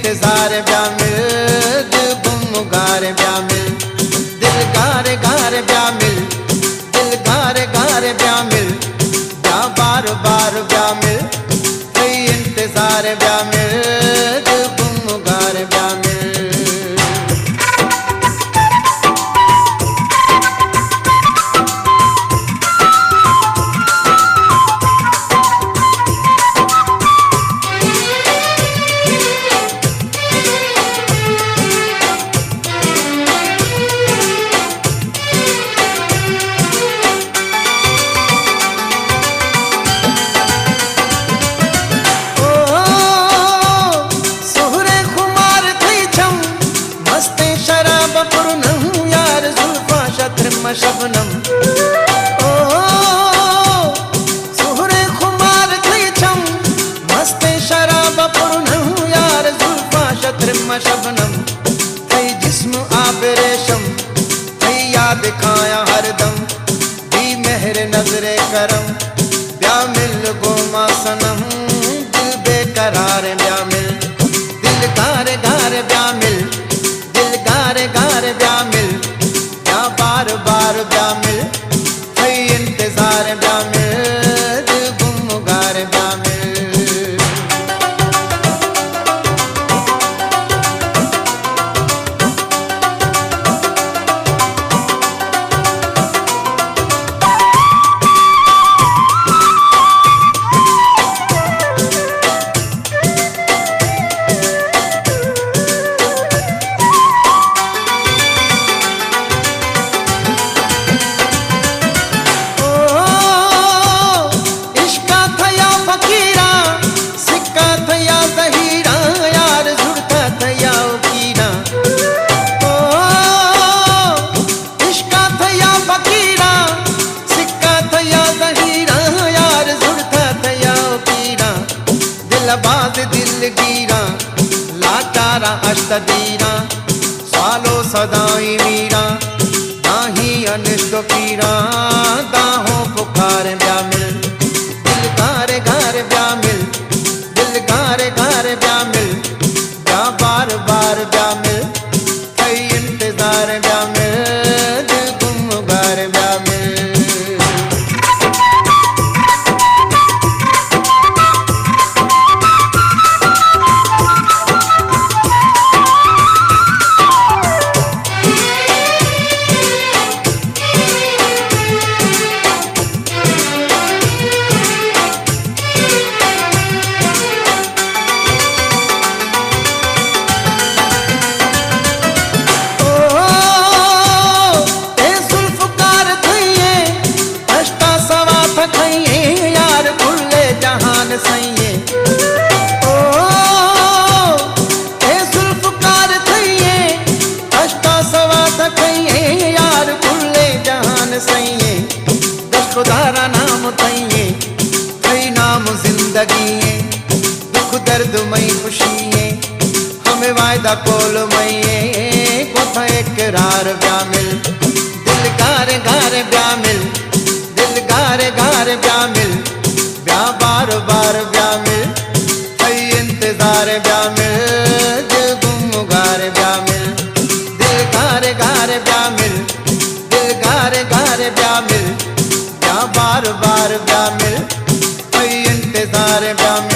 इंतजार ब्या मिल दिल गुम गार ब्या मिल दिल गारे गारे ब्या मिल दिल गारे गारे ब्या मिल ब्या बार बार ब्या मिल कई इंतजार ब्या मिल दिल गुम गार ब्या मिल। शबनम ओ सुहरे खुमार थई छम मस्ते शराब पुरनहु यार जुल्फा शत्रिम शबनम थई जिस्म आब रेशम थई याद खाया हरदम दी मेहर नजरे करम ब्या मिल गोमा सनम दिल बेकरार ब्या मिल दिल गारे गारे ब्या मिल दिल गारे गारे ब्या मिल बार बार ब्या मिल कई इंतजार ब्या मिल दिल गुम गार ब्या मिल। बाज दिल गिरा लाचारा अष्टदीरा सालो सदाई मीरा दाही अनिष्ट पीरा दाहो पुकार ब्या मिल दिल गारे गारे ब्या मिल दिल गारे गारे ब्या मिल ब्या बार बार ब्या मिल कई इंतजार ब्या मिल दिल गुम गार ब्या मिल। सैये ओ ए जुल्फकार थैये अष्टा सवा थैये यार खुले जहान सैये दस खुदारा नाम थैये कई नाम जिंदगी दुख दर्द मई खुशी हमें वायदा कोल मई कोथा इकरार ब्या मिल दिल गारे गारे ब्या मिल दिल गारे गारे ब्या मिल ब्या बार बार ब्या मिल कई इंतजार ब्या मिल दिल गुम गारे ब्या मिल दिल गारे गारे ब्या मिल दिल गारे गारे ब्या मिल ब्या बार बार ब्या मिल कई इंतजार ब्या मिल।